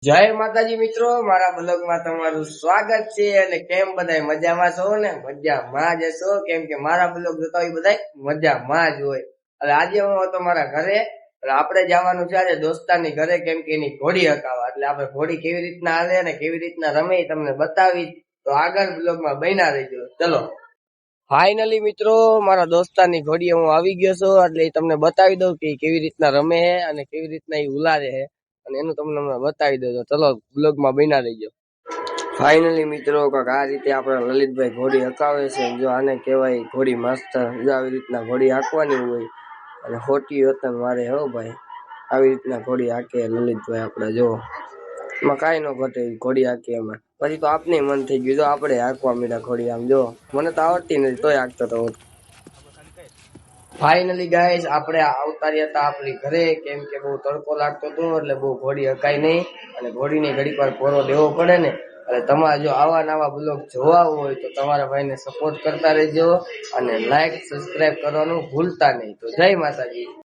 જય માતાજી મિત્રો, મારા બ્લોગમાં તમારું સ્વાગત છે. અને કેમ બધાય મજામાં છો ને? મજામાં જ હશો, કેમ કે મારા બ્લોગ જોતા હોય બધાય મજામાં જ હોય. એટલે આજે હું હતો મારા ઘરે. એટલે આપણે જવાનું છે આજે દોસ્તારની ઘરે, કેમ કે એની ઘોડી હકાવા. એટલે આપણે ઘોડી કેવી રીતના હાલે ને કેવી રીતના રમે એ તમને બતાવી. તો આગળ બ્લોગમાં બન્યા રહેજો. ચલો ફાઇનલી મિત્રો, મારા દોસ્તારની ઘોડીએ હું આવી ગયો છું. એટલે એ તમને બતાવી દઉં કે કેવી રીતના રમે છે અને કેવી રીતના એ ઉલારે છે, અને એનું તમને બતાવી દઉં. ચલો બ્લોગમાં બન્યા રહીજો. ફાઇનલી મિત્રો, કાંક આ રીતે આપણા લલિતભાઈ ઘોડી હકાવે છે. જો આને કહેવાય ઘોડી માસ્ટર. જો આવી રીતના ઘોડી હાંકવાની હોય અને ખોટી વતન મારે હો ભાઈ. આવી રીતના ઘોડી હાંકે લલિતભાઈ આપણે. જો એમાં કાંઈ ન ઘટે, ઘોડી હાંકે એમાં. પછી તો આપને મન થઈ ગયું, જો આપણે હાંકવા મીડા ઘોડી. આમ જો મને તો આવડતી નથી તોય હાંકતો હતો હું. ફાઇનલી ગાઈસ, આપણે આવતા રહ્યા હતા આપણી ઘરે, કેમ કે બહુ તડકો લાગતો હતો એટલે બહુ ઘોડી હકાય નહીં, અને ઘોડીને ઘડીક વાર પોરો દેવો પડે ને. એટલે તમારે જો આવા નવા બ્લોગ જોવા હોય તો તમારા ભાઈને સપોર્ટ કરતા રહેજો, અને લાઈક સબસ્ક્રાઇબ કરવાનું ભૂલતા નહીં. તો જય માતાજી.